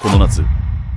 この夏、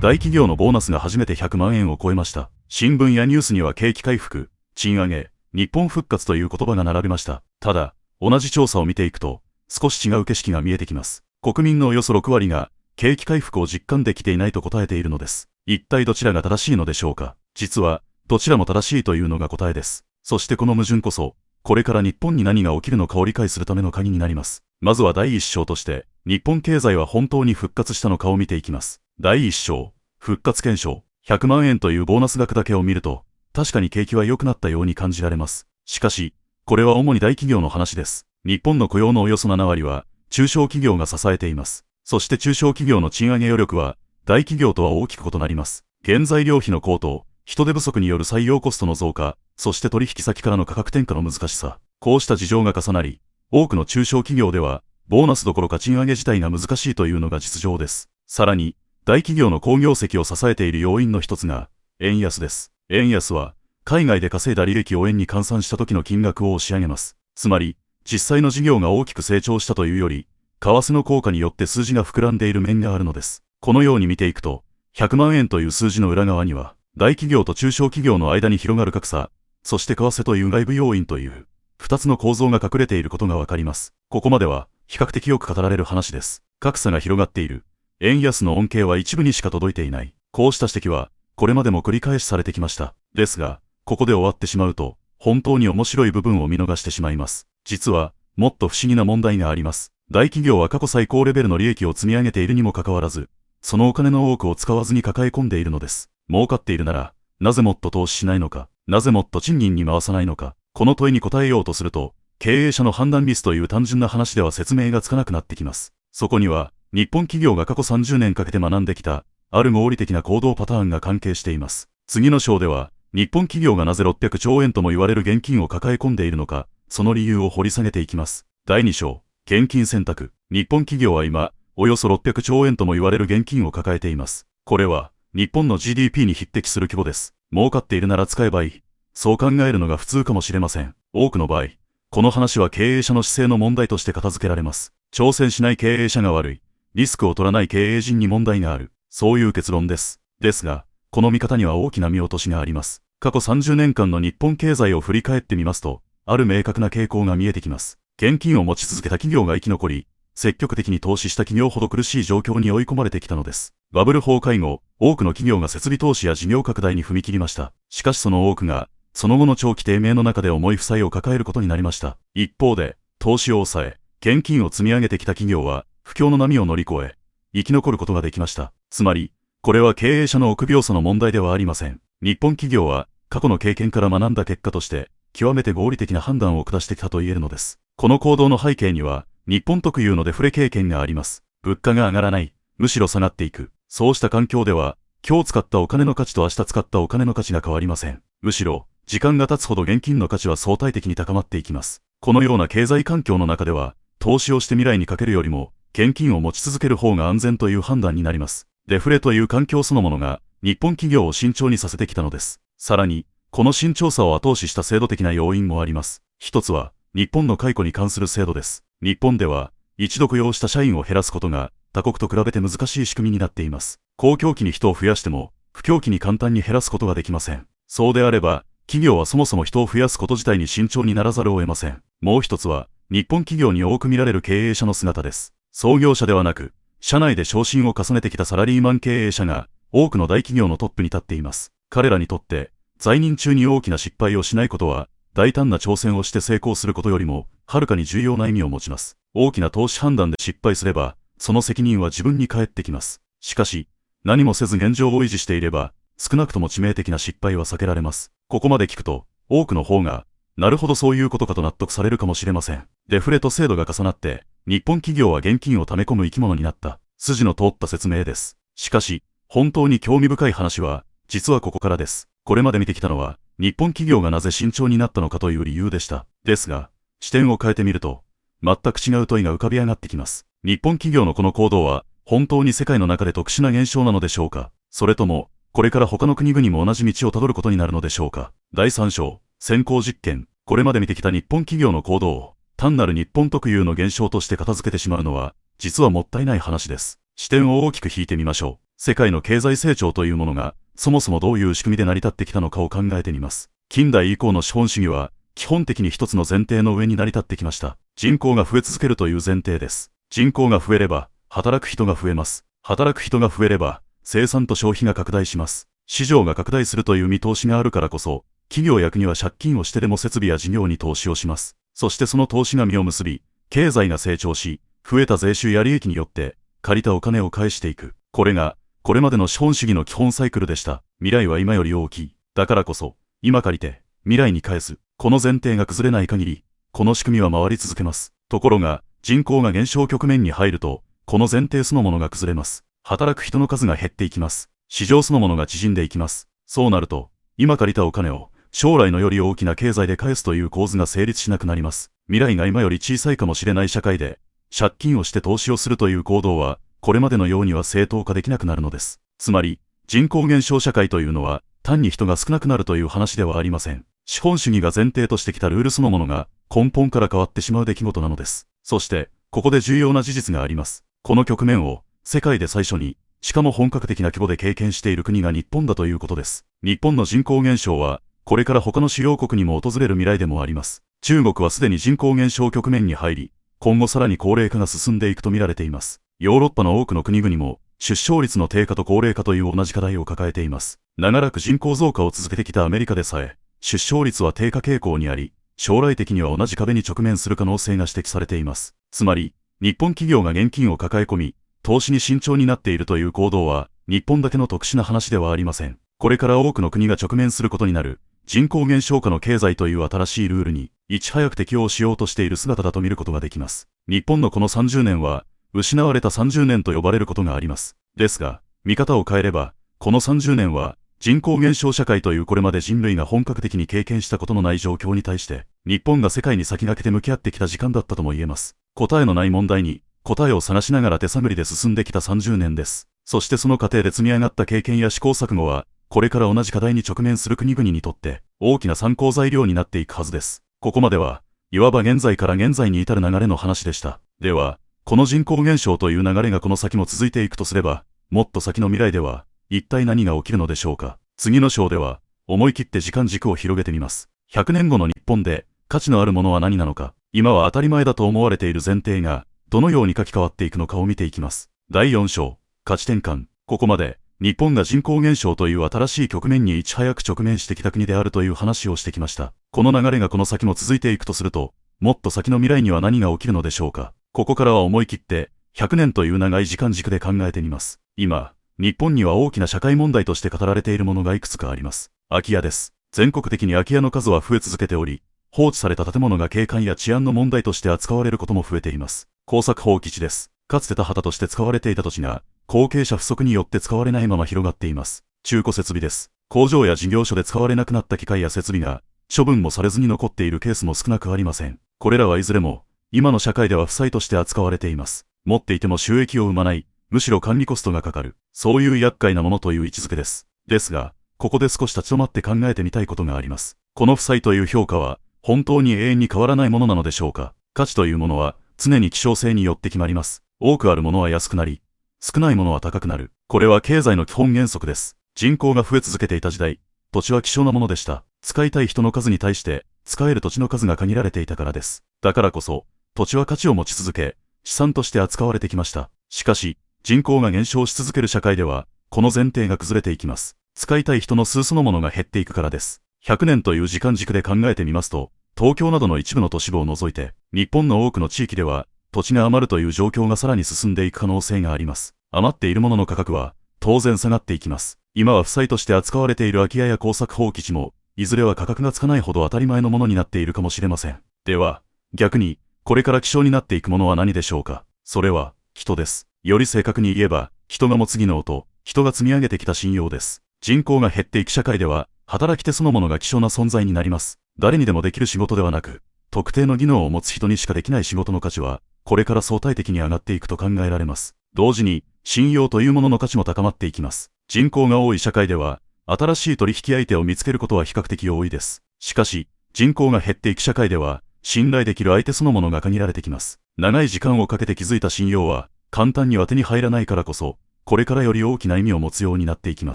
大企業のボーナスが初めて100万円を超えました。新聞やニュースには景気回復、賃上げ、日本復活という言葉が並びました。ただ、同じ調査を見ていくと、少し違う景色が見えてきます。国民のおよそ6割が、景気回復を実感できていないと答えているのです。一体どちらが正しいのでしょうか。実は、どちらも正しいというのが答えです。そしてこの矛盾こそ、これから日本に何が起きるのかを理解するための鍵になります。まずは第一章として、日本経済は本当に復活したのかを見ていきます。第一章、復活検証。100万円というボーナス額だけを見ると、確かに景気は良くなったように感じられます。しかし、これは主に大企業の話です。日本の雇用のおよそ7割は、中小企業が支えています。そして中小企業の賃上げ余力は、大企業とは大きく異なります。原材料費の高騰、人手不足による採用コストの増加、そして取引先からの価格転嫁の難しさ。こうした事情が重なり、多くの中小企業では、ボーナスどころか賃上げ自体が難しいというのが実情です。さらに、大企業の好業績を支えている要因の一つが、円安です。円安は、海外で稼いだ利益を円に換算した時の金額を押し上げます。つまり、実際の事業が大きく成長したというより、為替の効果によって数字が膨らんでいる面があるのです。このように見ていくと、100万円という数字の裏側には、大企業と中小企業の間に広がる格差、そして為替という外部要因という、二つの構造が隠れていることがわかります。ここまでは、比較的よく語られる話です。格差が広がっている。円安の恩恵は一部にしか届いていない。こうした指摘は、これまでも繰り返しされてきました。ですが、ここで終わってしまうと、本当に面白い部分を見逃してしまいます。実は、もっと不思議な問題があります。大企業は過去最高レベルの利益を積み上げているにもかかわらず、そのお金の多くを使わずに抱え込んでいるのです。儲かっているなら、なぜもっと投資しないのか、なぜもっと賃金に回さないのか、この問いに答えようとすると、経営者の判断ミスという単純な話では説明がつかなくなってきます。そこには、日本企業が過去30年かけて学んできた、ある合理的な行動パターンが関係しています。次の章では、日本企業がなぜ600兆円とも言われる現金を抱え込んでいるのか、その理由を掘り下げていきます。第2章、現金選択。日本企業は今、およそ600兆円とも言われる現金を抱えています。これは、日本の GDP に匹敵する規模です。儲かっているなら使えばいい。そう考えるのが普通かもしれません。多くの場合、この話は経営者の姿勢の問題として片付けられます。挑戦しない経営者が悪い。リスクを取らない経営陣に問題がある。そういう結論です。ですが、この見方には大きな見落としがあります。過去30年間の日本経済を振り返ってみますと、ある明確な傾向が見えてきます。現金を持ち続けた企業が生き残り、積極的に投資した企業ほど苦しい状況に追い込まれてきたのです。バブル崩壊後、多くの企業が設備投資や事業拡大に踏み切りました。しかしその多くが、その後の長期低迷の中で重い負債を抱えることになりました。一方で、投資を抑え、現金を積み上げてきた企業は、不況の波を乗り越え、生き残ることができました。つまり、これは経営者の臆病さの問題ではありません。日本企業は、過去の経験から学んだ結果として、極めて合理的な判断を下してきたと言えるのです。この行動の背景には、日本特有のデフレ経験があります。物価が上がらない、むしろ下がっていく。そうした環境では、今日使ったお金の価値と明日使ったお金の価値が変わりません。むしろ、時間が経つほど現金の価値は相対的に高まっていきます。このような経済環境の中では、投資をして未来にかけるよりも、現金を持ち続ける方が安全という判断になります。デフレという環境そのものが、日本企業を慎重にさせてきたのです。さらに、この慎重さを後押しした制度的な要因もあります。一つは、日本の解雇に関する制度です。日本では、一度雇用した社員を減らすことが、他国と比べて難しい仕組みになっています。公共期に人を増やしても、不況期に簡単に減らすことができません。そうであれば、企業はそもそも人を増やすこと自体に慎重にならざるを得ません。もう一つは、日本企業に多く見られる経営者の姿です。創業者ではなく、社内で昇進を重ねてきたサラリーマン経営者が、多くの大企業のトップに立っています。彼らにとって、在任中に大きな失敗をしないことは、大胆な挑戦をして成功することよりも、はるかに重要な意味を持ちます。大きな投資判断で失敗すれば、その責任は自分に返ってきます。しかし、何もせず現状を維持していれば、少なくとも致命的な失敗は避けられます。ここまで聞くと、多くの方が、なるほどそういうことかと納得されるかもしれません。デフレと制度が重なって、日本企業は現金を溜め込む生き物になった、筋の通った説明です。しかし、本当に興味深い話は、実はここからです。これまで見てきたのは、日本企業がなぜ慎重になったのかという理由でした。ですが、視点を変えてみると、全く違う問いが浮かび上がってきます。日本企業のこの行動は、本当に世界の中で特殊な現象なのでしょうか。それとも、これから他の国々も同じ道をたどることになるのでしょうか。第3章、先行実験。これまで見てきた日本企業の行動を、単なる日本特有の現象として片付けてしまうのは、実はもったいない話です。視点を大きく引いてみましょう。世界の経済成長というものが、そもそもどういう仕組みで成り立ってきたのかを考えてみます。近代以降の資本主義は、基本的に一つの前提の上に成り立ってきました。人口が増え続けるという前提です。人口が増えれば、働く人が増えます。働く人が増えれば、生産と消費が拡大します。市場が拡大するという見通しがあるからこそ、企業や国は借金をしてでも設備や事業に投資をします。そしてその投資が実を結び、経済が成長し、増えた税収や利益によって、借りたお金を返していく。これが、これまでの資本主義の基本サイクルでした。未来は今より大きい。だからこそ、今借りて、未来に返す。この前提が崩れない限り、この仕組みは回り続けます。ところが、人口が減少局面に入ると、この前提そのものが崩れます。働く人の数が減っていきます。市場そのものが縮んでいきます。そうなると、今借りたお金を、将来のより大きな経済で返すという構図が成立しなくなります。未来が今より小さいかもしれない社会で、借金をして投資をするという行動は、これまでのようには正当化できなくなるのです。つまり、人口減少社会というのは、単に人が少なくなるという話ではありません。資本主義が前提としてきたルールそのものが、根本から変わってしまう出来事なのです。そして、ここで重要な事実があります。この局面を、世界で最初に、しかも本格的な規模で経験している国が日本だということです。日本の人口減少は、これから他の主要国にも訪れる未来でもあります。中国はすでに人口減少局面に入り、今後さらに高齢化が進んでいくと見られています。ヨーロッパの多くの国々も、出生率の低下と高齢化という同じ課題を抱えています。長らく人口増加を続けてきたアメリカでさえ、出生率は低下傾向にあり、将来的には同じ壁に直面する可能性が指摘されています。つまり、日本企業が現金を抱え込み、投資に慎重になっているという行動は、日本だけの特殊な話ではありません。これから多くの国が直面することになる、人口減少下の経済という新しいルールに、いち早く適応しようとしている姿だと見ることができます。日本のこの30年は、失われた30年と呼ばれることがあります。ですが、見方を変えれば、この30年は、人口減少社会というこれまで人類が本格的に経験したことのない状況に対して、日本が世界に先駆けて向き合ってきた時間だったとも言えます。答えのない問題に、答えを探しながら手探りで進んできた30年です。そしてその過程で積み上がった経験や試行錯誤は、これから同じ課題に直面する国々にとって、大きな参考材料になっていくはずです。ここまでは、いわば現在から現在に至る流れの話でした。では、この人口減少という流れがこの先も続いていくとすれば、もっと先の未来では、一体何が起きるのでしょうか。次の章では、思い切って時間軸を広げてみます。100年後の日本で、価値のあるものは何なのか、今は当たり前だと思われている前提が、どのように書き換わっていくのかを見ていきます。第4章、価値転換。ここまで、日本が人口減少という新しい局面にいち早く直面してきた国であるという話をしてきました。この流れがこの先も続いていくとすると、もっと先の未来には何が起きるのでしょうか。ここからは思い切って、100年という長い時間軸で考えてみます。今、日本には大きな社会問題として語られているものがいくつかあります。空き家です。全国的に空き家の数は増え続けており、放置された建物が景観や治安の問題として扱われることも増えています。耕作放棄地です。かつて田畑として使われていた土地が、後継者不足によって使われないまま広がっています。中古設備です。工場や事業所で使われなくなった機械や設備が、処分もされずに残っているケースも少なくありません。これらはいずれも、今の社会では負債として扱われています。持っていても収益を生まない、むしろ管理コストがかかる、そういう厄介なものという位置づけです。ですが、ここで少し立ち止まって考えてみたいことがあります。この負債という評価は、本当に永遠に変わらないものなのでしょうか。価値というものは、常に希少性によって決まります。多くあるものは安くなり、少ないものは高くなる。これは経済の基本原則です。人口が増え続けていた時代、土地は希少なものでした。使いたい人の数に対して、使える土地の数が限られていたからです。だからこそ、土地は価値を持ち続け、資産として扱われてきました。しかし、人口が減少し続ける社会では、この前提が崩れていきます。使いたい人の数そのものが減っていくからです。100年という時間軸で考えてみますと、東京などの一部の都市部を除いて、日本の多くの地域では、土地が余るという状況がさらに進んでいく可能性があります。余っているものの価格は、当然下がっていきます。今は負債として扱われている空き家や耕作放棄地も、いずれは価格がつかないほど当たり前のものになっているかもしれません。では、逆に、これから希少になっていくものは何でしょうか。それは、人です。より正確に言えば、人が持つ技能と、人が積み上げてきた信用です。人口が減っていく社会では、働き手そのものが希少な存在になります。誰にでもできる仕事ではなく、特定の技能を持つ人にしかできない仕事の価値は、これから相対的に上がっていくと考えられます。同時に、信用というものの価値も高まっていきます。人口が多い社会では、新しい取引相手を見つけることは比較的容易です。しかし、人口が減っていく社会では、信頼できる相手そのものが限られてきます。長い時間をかけて築いた信用は、簡単には手に入らないからこそ、これからより大きな意味を持つようになっていきま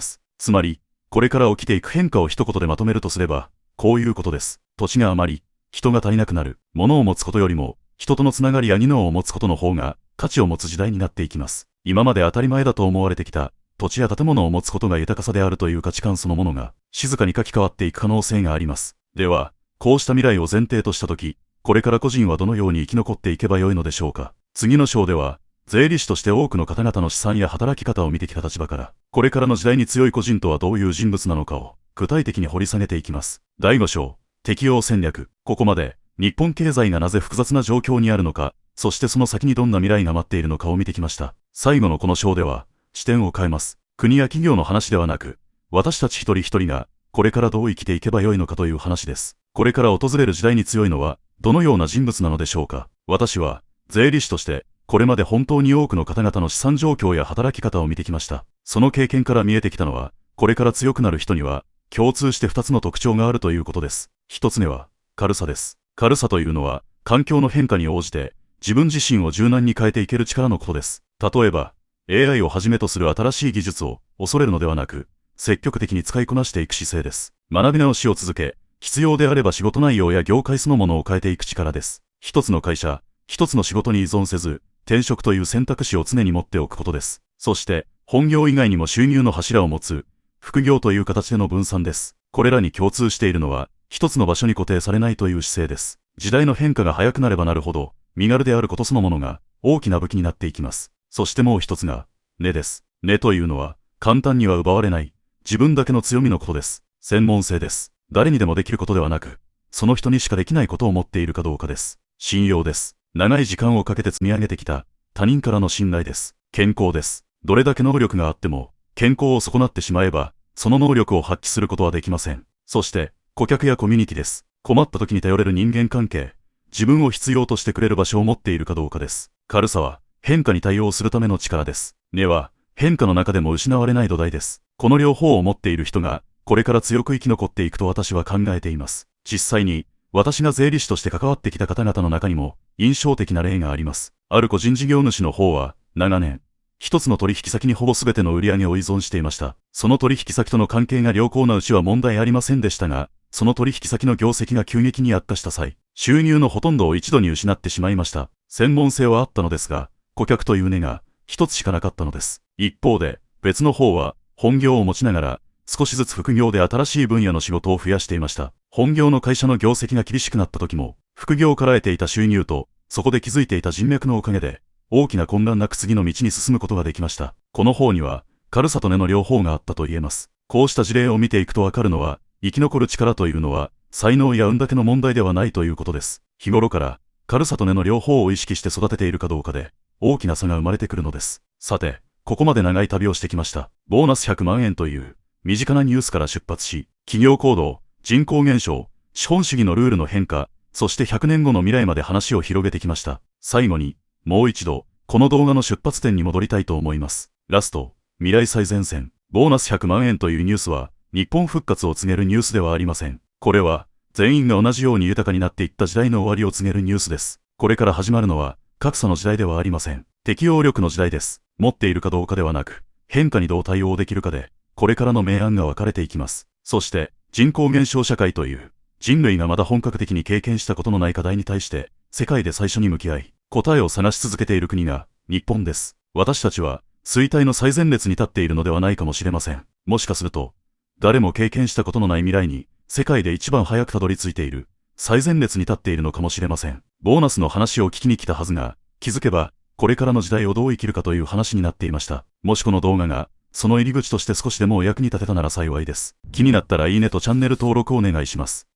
す。つまり、これから起きていく変化を一言でまとめるとすれば、こういうことです。土地が余り、人が足りなくなる。物を持つことよりも、人とのつながりや技能を持つことの方が価値を持つ時代になっていきます。今まで当たり前だと思われてきた、土地や建物を持つことが豊かさであるという価値観そのものが、静かに書き換わっていく可能性があります。では、こうした未来を前提としたとき、これから個人はどのように生き残っていけばよいのでしょうか。次の章では、税理士として多くの方々の資産や働き方を見てきた立場から、これからの時代に強い個人とはどういう人物なのかを、具体的に掘り下げていきます。第5章、適応戦略。ここまで、日本経済がなぜ複雑な状況にあるのか、そしてその先にどんな未来が待っているのかを見てきました。最後のこの章では、視点を変えます。国や企業の話ではなく、私たち一人一人が、これからどう生きていけばよいのかという話です。これから訪れる時代に強いのは、どのような人物なのでしょうか。私は、税理士として、これまで本当に多くの方々の資産状況や働き方を見てきました。その経験から見えてきたのは、これから強くなる人には、共通して2つの特徴があるということです。1つ目は、軽さです。軽さというのは、環境の変化に応じて、自分自身を柔軟に変えていける力のことです。例えば、AI をはじめとする新しい技術を恐れるのではなく、積極的に使いこなしていく姿勢です。学び直しを続け、必要であれば仕事内容や業界そのものを変えていく力です。一つの会社、一つの仕事に依存せず、転職という選択肢を常に持っておくことです。そして、本業以外にも収入の柱を持つ、副業という形での分散です。これらに共通しているのは、一つの場所に固定されないという姿勢です。時代の変化が早くなればなるほど、身軽であることそのものが大きな武器になっていきます。そしてもう一つが、根です。根というのは、簡単には奪われない、自分だけの強みのことです。専門性です。誰にでもできることではなく、その人にしかできないことを持っているかどうかです。信用です。長い時間をかけて積み上げてきた、他人からの信頼です。健康です。どれだけ能力があっても、健康を損なってしまえば、その能力を発揮することはできません。そして、顧客やコミュニティです。困った時に頼れる人間関係、自分を必要としてくれる場所を持っているかどうかです。軽さは、変化に対応するための力です。根は、変化の中でも失われない土台です。この両方を持っている人が、これから強く生き残っていくと私は考えています。実際に、私が税理士として関わってきた方々の中にも、印象的な例があります。ある個人事業主の方は、長年、一つの取引先にほぼ全ての売り上げを依存していました。その取引先との関係が良好なうちは問題ありませんでしたが、その取引先の業績が急激に悪化した際、収入のほとんどを一度に失ってしまいました。専門性はあったのですが、顧客という根が一つしかなかったのです。一方で、別の方は、本業を持ちながら、少しずつ副業で新しい分野の仕事を増やしていました。本業の会社の業績が厳しくなった時も、副業から得ていた収入と、そこで築いていた人脈のおかげで、大きな混乱なく次の道に進むことができました。この方には、軽さと根の両方があったと言えます。こうした事例を見ていくとわかるのは、生き残る力というのは、才能や運だけの問題ではないということです。日頃から、軽さと根の両方を意識して育てているかどうかで、大きな差が生まれてくるのです。さて、ここまで長い旅をしてきました。ボーナス100万円という、身近なニュースから出発し、企業行動、人口減少、資本主義のルールの変化、そして100年後の未来まで話を広げてきました。最後に、もう一度、この動画の出発点に戻りたいと思います。ラスト、未来最前線、ボーナス100万円というニュースは、日本復活を告げるニュースではありません。これは、全員が同じように豊かになっていった時代の終わりを告げるニュースです。これから始まるのは、格差の時代ではありません。適応力の時代です。持っているかどうかではなく、変化にどう対応できるかで、これからの明暗が分かれていきます。そして、人口減少社会という、人類がまだ本格的に経験したことのない課題に対して、世界で最初に向き合い、答えを探し続けている国が、日本です。私たちは、衰退の最前列に立っているのではないかもしれません。もしかすると、誰も経験したことのない未来に、世界で一番早くたどり着いている、最前列に立っているのかもしれません。ボーナスの話を聞きに来たはずが、気づけば、これからの時代をどう生きるかという話になっていました。もしこの動画が、その入り口として少しでもお役に立てたなら幸いです。気になったらいいねとチャンネル登録をお願いします。